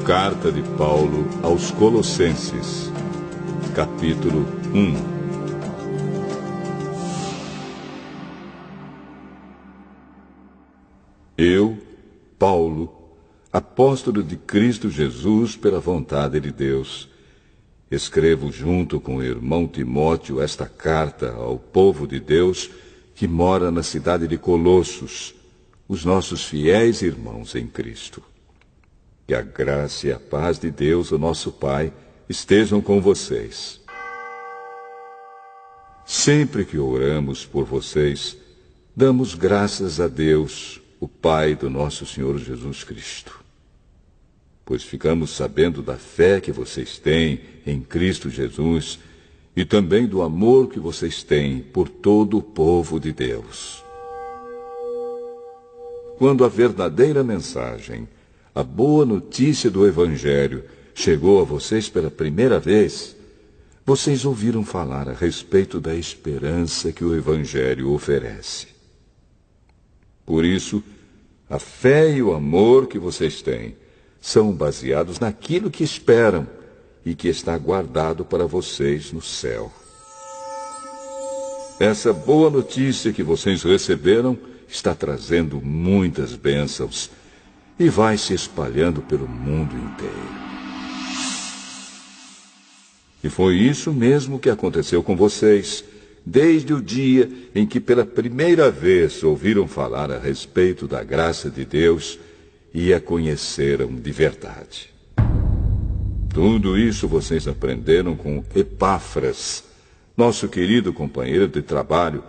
Carta de Paulo aos Colossenses, capítulo 1. Eu, Paulo, apóstolo de Cristo Jesus pela vontade de Deus, escrevo junto com o irmão Timóteo esta carta ao povo de Deus que mora na cidade de Colossos, os nossos fiéis irmãos em Cristo. Que a graça e a paz de Deus, o nosso Pai, estejam com vocês. Sempre que oramos por vocês, damos graças a Deus, o Pai do nosso Senhor Jesus Cristo. Pois ficamos sabendo da fé que vocês têm em Cristo Jesus e também do amor que vocês têm por todo o povo de Deus. Quando a verdadeira mensagem, a boa notícia do Evangelho, chegou a vocês pela primeira vez, vocês ouviram falar a respeito da esperança que o Evangelho oferece. Por isso, a fé e o amor que vocês têm são baseados naquilo que esperam e que está guardado para vocês no céu. Essa boa notícia que vocês receberam está trazendo muitas bênçãos e vai se espalhando pelo mundo inteiro. E foi isso mesmo que aconteceu com vocês, desde o dia em que pela primeira vez ouviram falar a respeito da graça de Deus e a conheceram de verdade. Tudo isso vocês aprenderam com Epáfras, nosso querido companheiro de trabalho,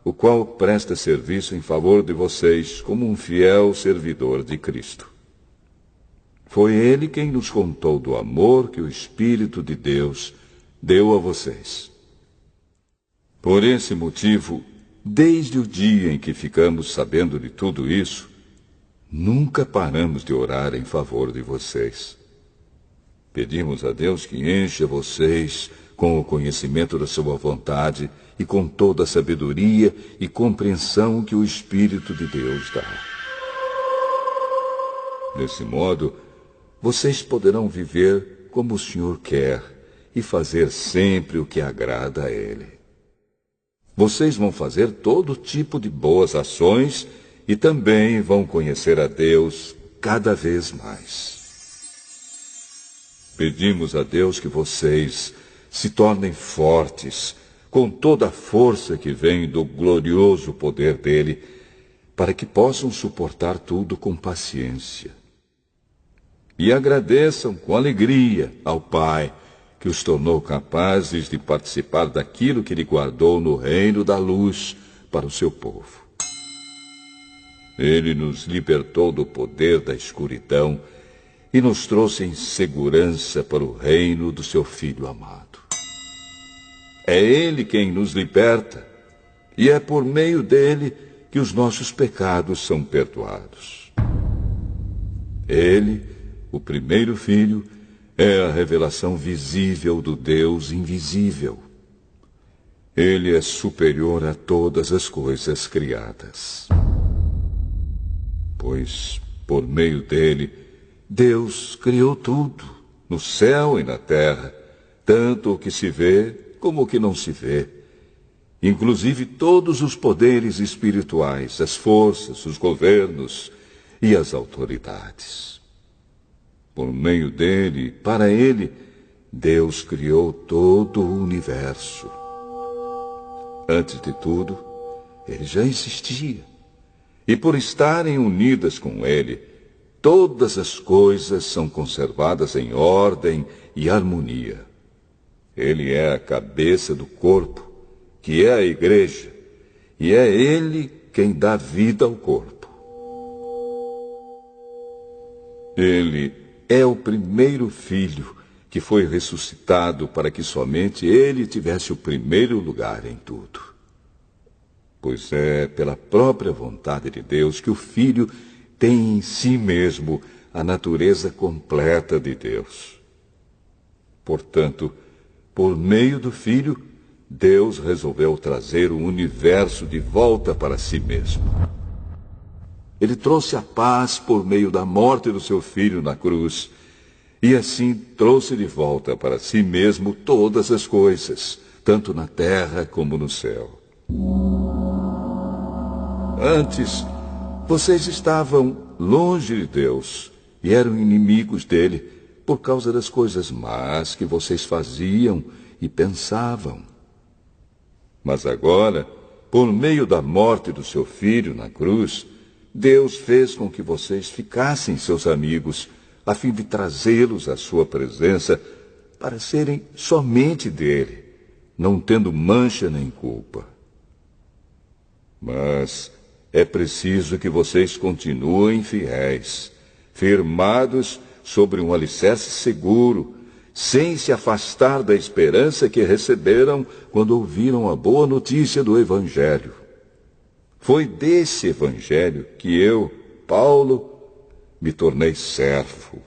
o qual presta serviço em favor de vocês como um fiel servidor de Cristo. Foi ele quem nos contou do amor que o Espírito de Deus deu a vocês. Por esse motivo, desde o dia em que ficamos sabendo de tudo isso, nunca paramos de orar em favor de vocês. Pedimos a Deus que encha vocês com o conhecimento da sua vontade e com toda a sabedoria e compreensão que o Espírito de Deus dá. Desse modo, vocês poderão viver como o Senhor quer e fazer sempre o que agrada a Ele. Vocês vão fazer todo tipo de boas ações e também vão conhecer a Deus cada vez mais. Pedimos a Deus que vocês se tornem fortes, com toda a força que vem do glorioso poder dele, para que possam suportar tudo com paciência. E agradeçam com alegria ao Pai, que os tornou capazes de participar daquilo que ele guardou no reino da luz para o seu povo. Ele nos libertou do poder da escuridão e nos trouxe em segurança para o reino do seu Filho amado. É Ele quem nos liberta, e é por meio dele que os nossos pecados são perdoados. Ele, o primeiro Filho, é a revelação visível do Deus invisível. Ele é superior a todas as coisas criadas. Pois, por meio dele, Deus criou tudo, no céu e na terra, tanto o que se vê como o que não se vê, inclusive todos os poderes espirituais, as forças, os governos e as autoridades. Por meio dele, para ele, Deus criou todo o universo. Antes de tudo, ele já existia, e por estarem unidas com ele, todas as coisas são conservadas em ordem e harmonia. Ele é a cabeça do corpo, que é a igreja, e é ele quem dá vida ao corpo. Ele é o primeiro filho que foi ressuscitado para que somente ele tivesse o primeiro lugar em tudo. Pois é pela própria vontade de Deus que o Filho tem em si mesmo a natureza completa de Deus. Portanto, por meio do Filho, Deus resolveu trazer o universo de volta para si mesmo. Ele trouxe a paz por meio da morte do seu Filho na cruz e assim trouxe de volta para si mesmo todas as coisas, tanto na terra como no céu. Antes, vocês estavam longe de Deus e eram inimigos dele por causa das coisas más que vocês faziam e pensavam. Mas agora, por meio da morte do seu filho na cruz, Deus fez com que vocês ficassem seus amigos, a fim de trazê-los à sua presença para serem somente dele, não tendo mancha nem culpa. Mas é preciso que vocês continuem fiéis, firmados sobre um alicerce seguro, sem se afastar da esperança que receberam quando ouviram a boa notícia do Evangelho. Foi desse Evangelho que eu, Paulo, me tornei servo.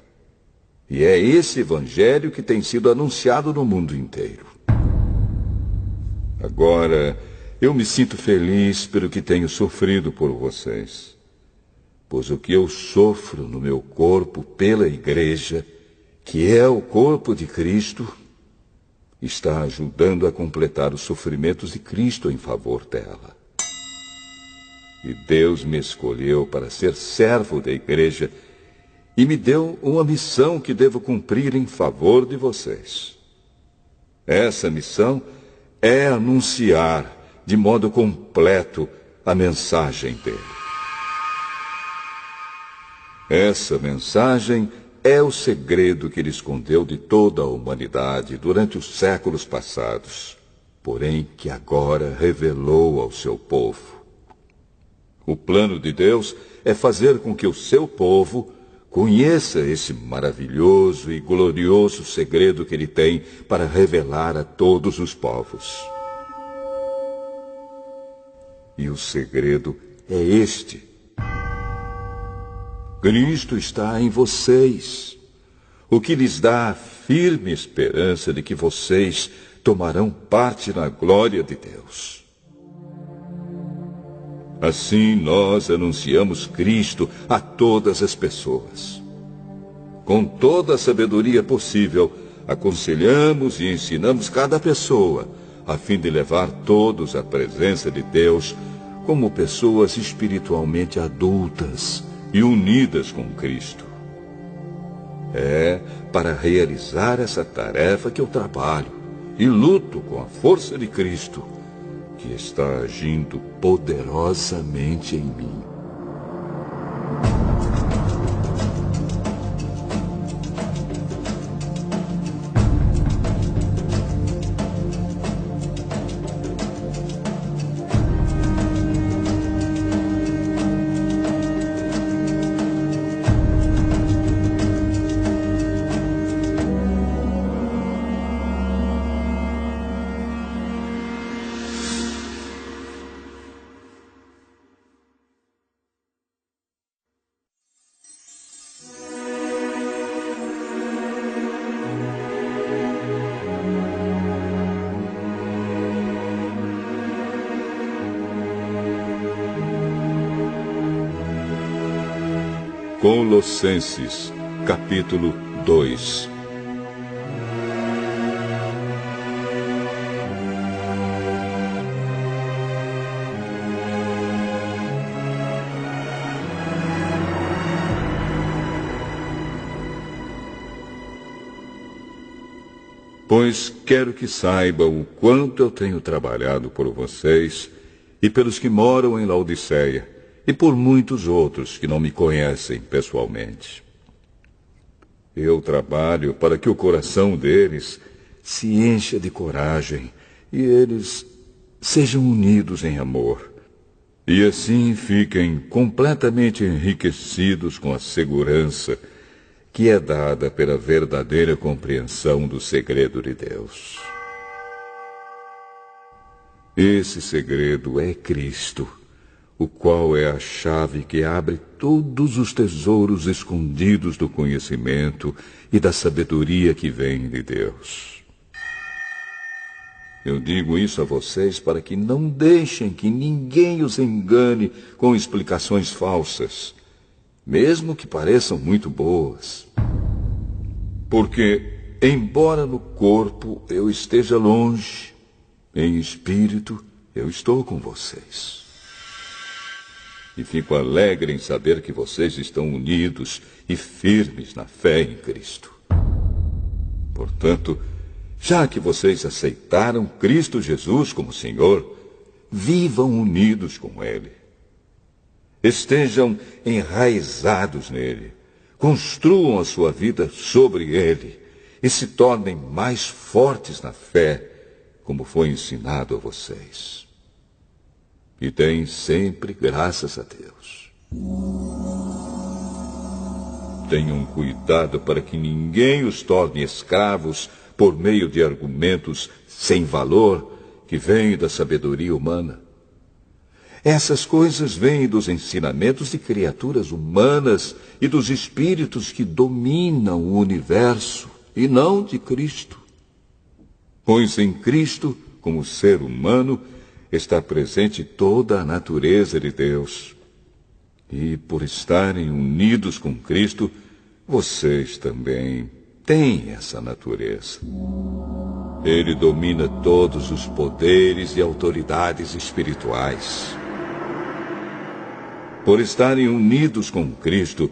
E é esse Evangelho que tem sido anunciado no mundo inteiro. Agora, eu me sinto feliz pelo que tenho sofrido por vocês, pois o que eu sofro no meu corpo pela Igreja, que é o corpo de Cristo, está ajudando a completar os sofrimentos de Cristo em favor dela. E Deus me escolheu para ser servo da Igreja e me deu uma missão que devo cumprir em favor de vocês. Essa missão é anunciar de modo completo a mensagem dele. Essa mensagem é o segredo que ele escondeu de toda a humanidade durante os séculos passados, porém que agora revelou ao seu povo. O plano de Deus é fazer com que o seu povo conheça esse maravilhoso e glorioso segredo que ele tem para revelar a todos os povos. E o segredo é este: Cristo está em vocês, o que lhes dá a firme esperança de que vocês tomarão parte na glória de Deus. Assim nós anunciamos Cristo a todas as pessoas. Com toda a sabedoria possível, aconselhamos e ensinamos cada pessoa, a fim de levar todos à presença de Deus como pessoas espiritualmente adultas e unidas com Cristo. É para realizar essa tarefa que eu trabalho e luto com a força de Cristo, que está agindo poderosamente em mim. Colossenses, capítulo 2. Pois quero que saibam o quanto eu tenho trabalhado por vocês e pelos que moram em Laodiceia, e por muitos outros que não me conhecem pessoalmente. Eu trabalho para que o coração deles se encha de coragem e eles sejam unidos em amor, e assim fiquem completamente enriquecidos com a segurança que é dada pela verdadeira compreensão do segredo de Deus. Esse segredo é Cristo, o qual é a chave que abre todos os tesouros escondidos do conhecimento e da sabedoria que vem de Deus. Eu digo isso a vocês para que não deixem que ninguém os engane com explicações falsas, mesmo que pareçam muito boas. Porque, embora no corpo eu esteja longe, em espírito eu estou com vocês. E fico alegre em saber que vocês estão unidos e firmes na fé em Cristo. Portanto, já que vocês aceitaram Cristo Jesus como Senhor, vivam unidos com Ele. Estejam enraizados nele, construam a sua vida sobre Ele e se tornem mais fortes na fé, como foi ensinado a vocês. E deem sempre graças a Deus. Tenham cuidado para que ninguém os torne escravos por meio de argumentos sem valor que vêm da sabedoria humana. Essas coisas vêm dos ensinamentos de criaturas humanas e dos espíritos que dominam o universo, e não de Cristo. Pois em Cristo, como ser humano, está presente toda a natureza de Deus. E por estarem unidos com Cristo, vocês também têm essa natureza. Ele domina todos os poderes e autoridades espirituais. Por estarem unidos com Cristo,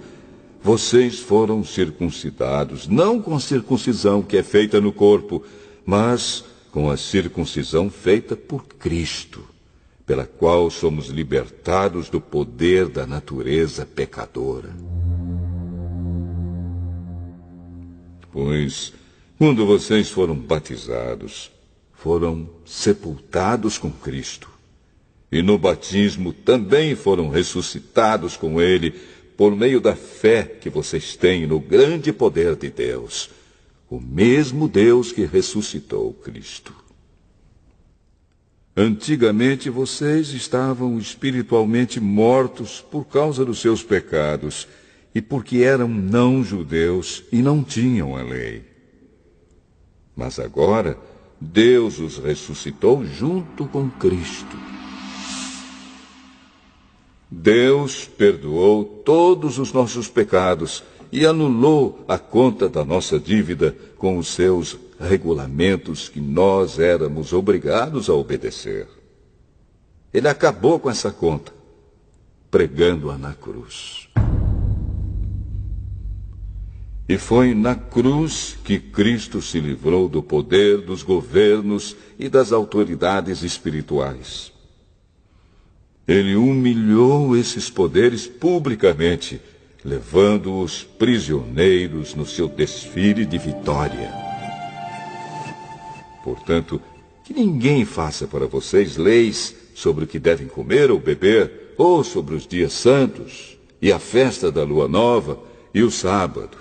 vocês foram circuncidados, não com a circuncisão que é feita no corpo, mas com a circuncisão feita por Cristo, pela qual somos libertados do poder da natureza pecadora. Pois, quando vocês foram batizados, foram sepultados com Cristo. E no batismo também foram ressuscitados com Ele, por meio da fé que vocês têm no grande poder de Deus, o mesmo Deus que ressuscitou Cristo. Antigamente vocês estavam espiritualmente mortos por causa dos seus pecados e porque eram não-judeus e não tinham a lei. Mas agora Deus os ressuscitou junto com Cristo. Deus perdoou todos os nossos pecados e anulou a conta da nossa dívida com os seus regulamentos que nós éramos obrigados a obedecer. Ele acabou com essa conta, pregando-a na cruz. E foi na cruz que Cristo se livrou do poder dos governos e das autoridades espirituais. Ele humilhou esses poderes publicamente, levando-os prisioneiros no seu desfile de vitória. Portanto, que ninguém faça para vocês leis sobre o que devem comer ou beber, ou sobre os dias santos, e a festa da lua nova, e o sábado.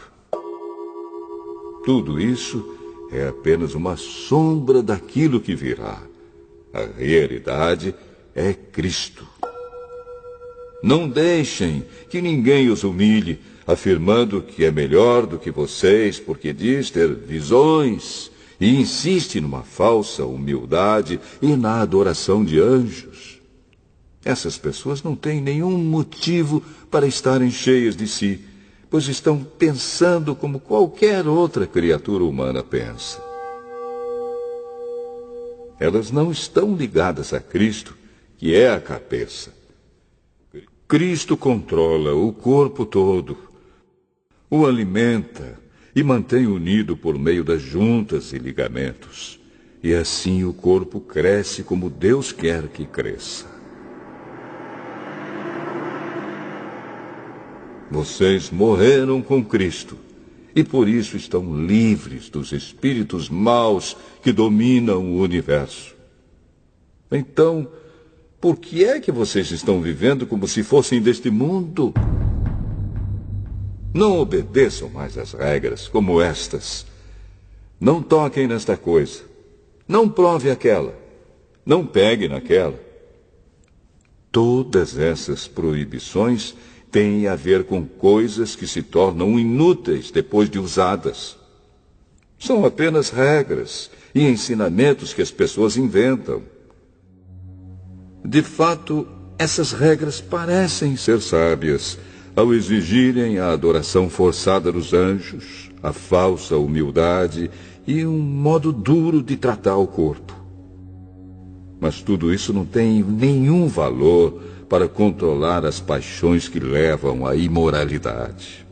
Tudo isso é apenas uma sombra daquilo que virá. A realidade é Cristo. Não deixem que ninguém os humilhe, afirmando que é melhor do que vocês, porque diz ter visões, e insiste numa falsa humildade e na adoração de anjos. Essas pessoas não têm nenhum motivo para estarem cheias de si, pois estão pensando como qualquer outra criatura humana pensa. Elas não estão ligadas a Cristo, que é a cabeça. Cristo controla o corpo todo, o alimenta e mantém unido por meio das juntas e ligamentos. E assim o corpo cresce como Deus quer que cresça. Vocês morreram com Cristo e por isso estão livres dos espíritos maus que dominam o universo. Então, por que é que vocês estão vivendo como se fossem deste mundo? Não obedeçam mais às regras como estas. Não toquem nesta coisa. Não prove aquela. Não pegue naquela. Todas essas proibições têm a ver com coisas que se tornam inúteis depois de usadas. São apenas regras e ensinamentos que as pessoas inventam. De fato, essas regras parecem ser sábias, ao exigirem a adoração forçada dos anjos, a falsa humildade e um modo duro de tratar o corpo. Mas tudo isso não tem nenhum valor para controlar as paixões que levam à imoralidade.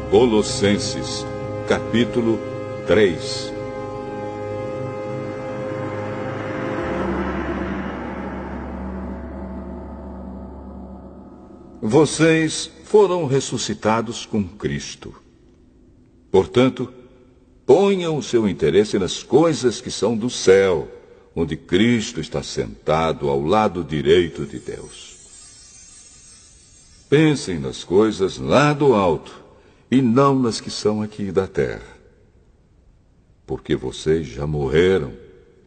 Colossenses, capítulo 3. Vocês foram ressuscitados com Cristo. Portanto, ponham o seu interesse nas coisas que são do céu, onde Cristo está sentado ao lado direito de Deus. Pensem nas coisas lá do alto, e não nas que são aqui da terra. Porque vocês já morreram,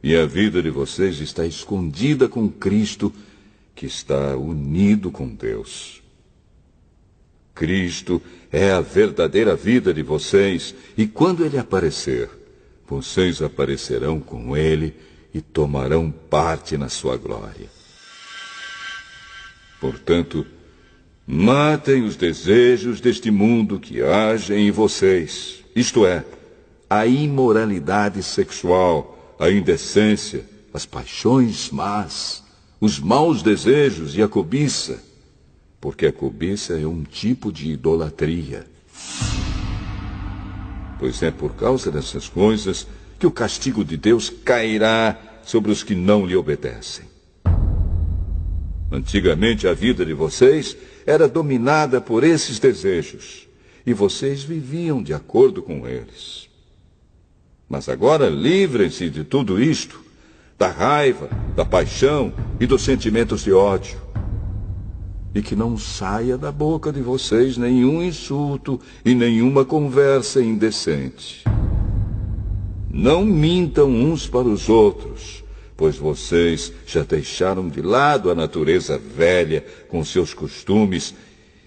e a vida de vocês está escondida com Cristo, que está unido com Deus. Cristo é a verdadeira vida de vocês, e quando Ele aparecer, vocês aparecerão com Ele e tomarão parte na sua glória. Portanto, matem os desejos deste mundo que agem em vocês, isto é, a imoralidade sexual, a indecência, as paixões más, os maus desejos e a cobiça, porque a cobiça é um tipo de idolatria. Pois é por causa dessas coisas que o castigo de Deus cairá sobre os que não lhe obedecem. Antigamente a vida de vocês era dominada por esses desejos, e vocês viviam de acordo com eles. Mas agora livrem-se de tudo isto, da raiva, da paixão e dos sentimentos de ódio. E que não saia da boca de vocês nenhum insulto e nenhuma conversa indecente. Não mintam uns para os outros, pois vocês já deixaram de lado a natureza velha com seus costumes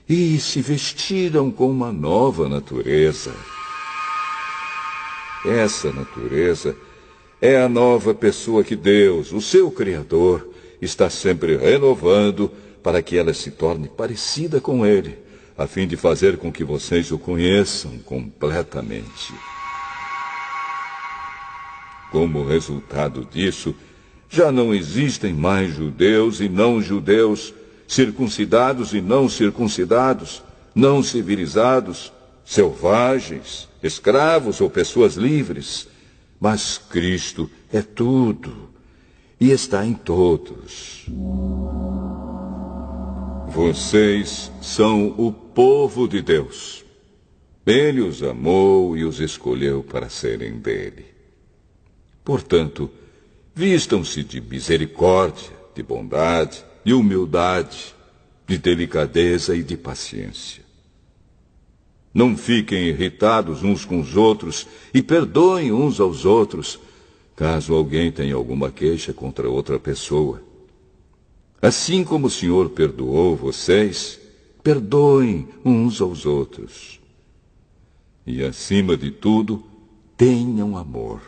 e se vestiram com uma nova natureza. Essa natureza é a nova pessoa que Deus, o seu Criador, está sempre renovando para que ela se torne parecida com Ele, a fim de fazer com que vocês o conheçam completamente. Como resultado disso, já não existem mais judeus e não-judeus, circuncidados e não circuncidados, não civilizados, selvagens, escravos ou pessoas livres. Mas Cristo é tudo e está em todos. Vocês são o povo de Deus. Ele os amou e os escolheu para serem dele. Portanto, vistam-se de misericórdia, de bondade, de humildade, de delicadeza e de paciência. Não fiquem irritados uns com os outros e perdoem uns aos outros, caso alguém tenha alguma queixa contra outra pessoa. Assim como o Senhor perdoou vocês, perdoem uns aos outros. E, acima de tudo, tenham amor,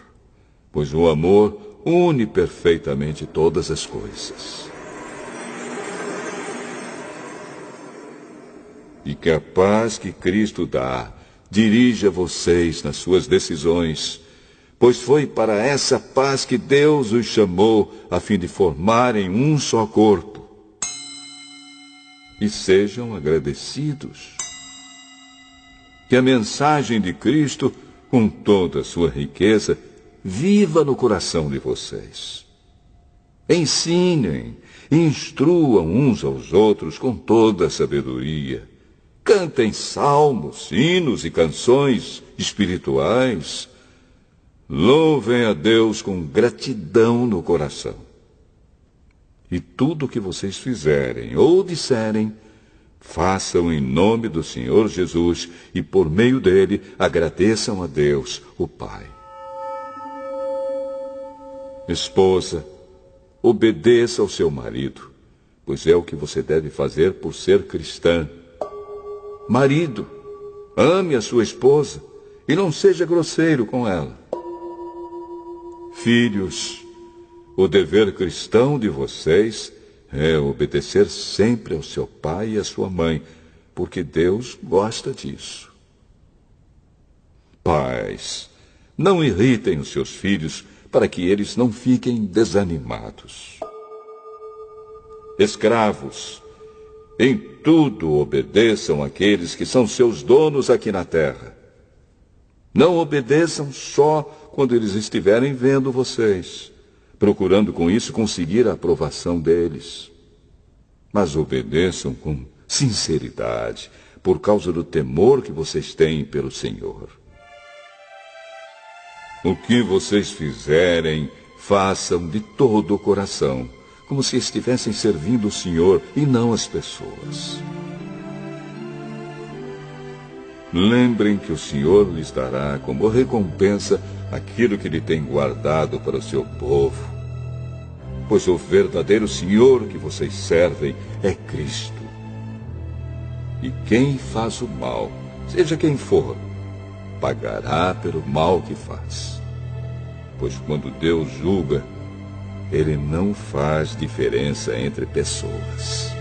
pois o amor une perfeitamente todas as coisas. E que a paz que Cristo dá dirija vocês nas suas decisões, pois foi para essa paz que Deus os chamou a fim de formarem um só corpo. E sejam agradecidos. Que a mensagem de Cristo, com toda a sua riqueza, viva no coração de vocês. Ensinem, instruam uns aos outros com toda a sabedoria, Cantem salmos, hinos e canções espirituais. Louvem a Deus com gratidão no coração. E tudo o que vocês fizerem ou disserem, façam em nome do Senhor Jesus e por meio dele agradeçam a Deus, o Pai. Esposa, obedeça ao seu marido, pois é o que você deve fazer por ser cristã. Marido, ame a sua esposa e não seja grosseiro com ela. Filhos, o dever cristão de vocês é obedecer sempre ao seu pai e à sua mãe, porque Deus gosta disso. Pais, não irritem os seus filhos para que eles não fiquem desanimados. Escravos, em tudo obedeçam àqueles que são seus donos aqui na terra. Não obedeçam só quando eles estiverem vendo vocês, procurando com isso conseguir a aprovação deles. Mas obedeçam com sinceridade, por causa do temor que vocês têm pelo Senhor. O que vocês fizerem, façam de todo o coração, como se estivessem servindo o Senhor e não as pessoas. Lembrem que o Senhor lhes dará como recompensa aquilo que ele tem guardado para o seu povo. Pois o verdadeiro Senhor que vocês servem é Cristo. E quem faz o mal, seja quem for, pagará pelo mal que faz. Pois quando Deus julga, ele não faz diferença entre pessoas.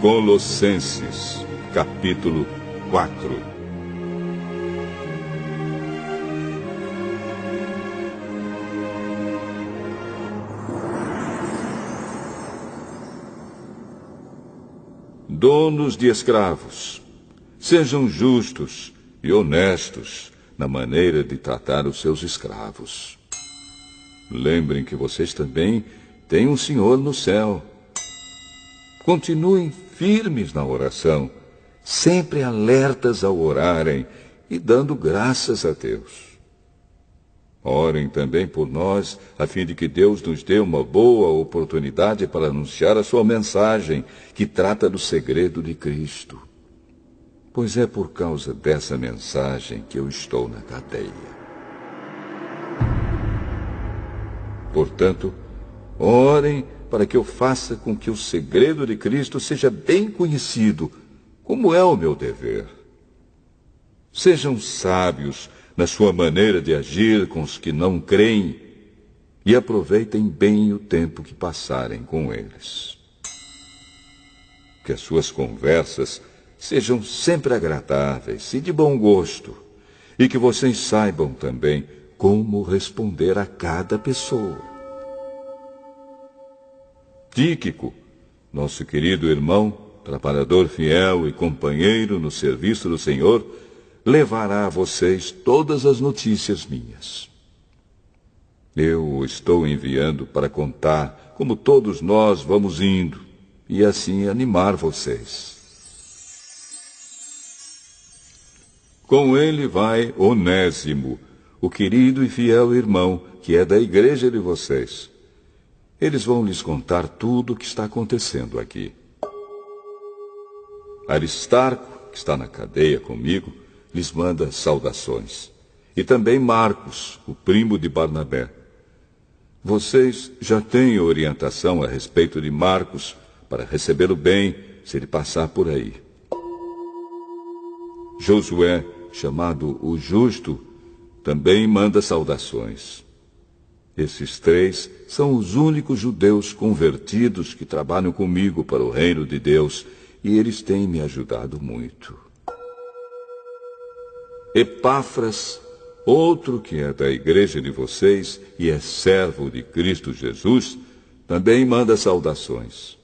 Colossenses, capítulo 4. Donos de escravos, sejam justos e honestos na maneira de tratar os seus escravos. Lembrem que vocês também têm um Senhor no céu. Continuem firmes na oração, sempre alertas ao orarem e dando graças a Deus. Orem também por nós, a fim de que Deus nos dê uma boa oportunidade para anunciar a sua mensagem, que trata do segredo de Cristo. Pois é por causa dessa mensagem que eu estou na cadeia. Portanto, orem para que eu faça com que o segredo de Cristo seja bem conhecido, como é o meu dever. Sejam sábios na sua maneira de agir com os que não creem e aproveitem bem o tempo que passarem com eles. Que as suas conversas sejam sempre agradáveis e de bom gosto, e que vocês saibam também como responder a cada pessoa. Tíquico, nosso querido irmão, trabalhador fiel e companheiro no serviço do Senhor, levará a vocês todas as notícias minhas. Eu o estou enviando para contar como todos nós vamos indo e assim animar vocês. Com ele vai Onésimo, o querido e fiel irmão que é da igreja de vocês. Eles vão lhes contar tudo o que está acontecendo aqui. Aristarco, que está na cadeia comigo, lhes manda saudações. E também Marcos, o primo de Barnabé. Vocês já têm orientação a respeito de Marcos para recebê-lo bem se ele passar por aí. Josué, chamado o Justo, também manda saudações. Esses 3 são os únicos judeus convertidos que trabalham comigo para o reino de Deus e eles têm me ajudado muito. Epáfras, outro que é da igreja de vocês e é servo de Cristo Jesus, também manda saudações.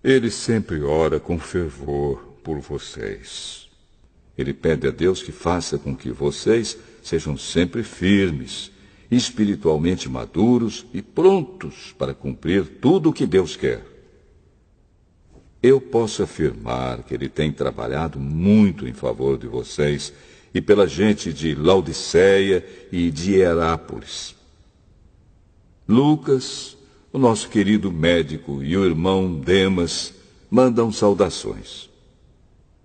Ele sempre ora com fervor por vocês. Ele pede a Deus que faça com que vocês sejam sempre firmes, espiritualmente maduros e prontos para cumprir tudo o que Deus quer. Eu posso afirmar que ele tem trabalhado muito em favor de vocês e pela gente de Laodiceia e de Hierápolis. Lucas, o nosso querido médico, e o irmão Demas mandam saudações.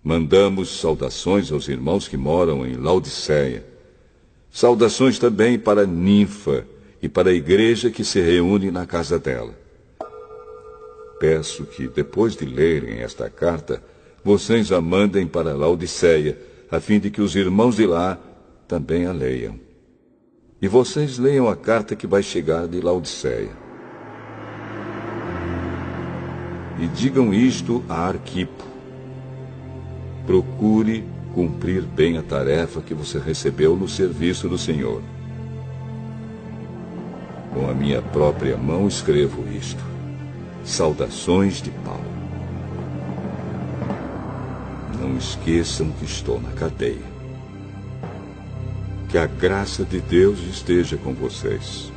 Mandamos saudações aos irmãos que moram em Laodiceia. Saudações também para Ninfa e para a igreja que se reúne na casa dela. Peço que, depois de lerem esta carta, vocês a mandem para Laodiceia, a fim de que os irmãos de lá também a leiam. E vocês leiam a carta que vai chegar de Laodiceia. E digam isto a Arquipo. Procure cumprir bem a tarefa que você recebeu no serviço do Senhor. Com a minha própria mão escrevo isto. Saudações de Paulo. Não esqueçam que estou na cadeia. Que a graça de Deus esteja com vocês.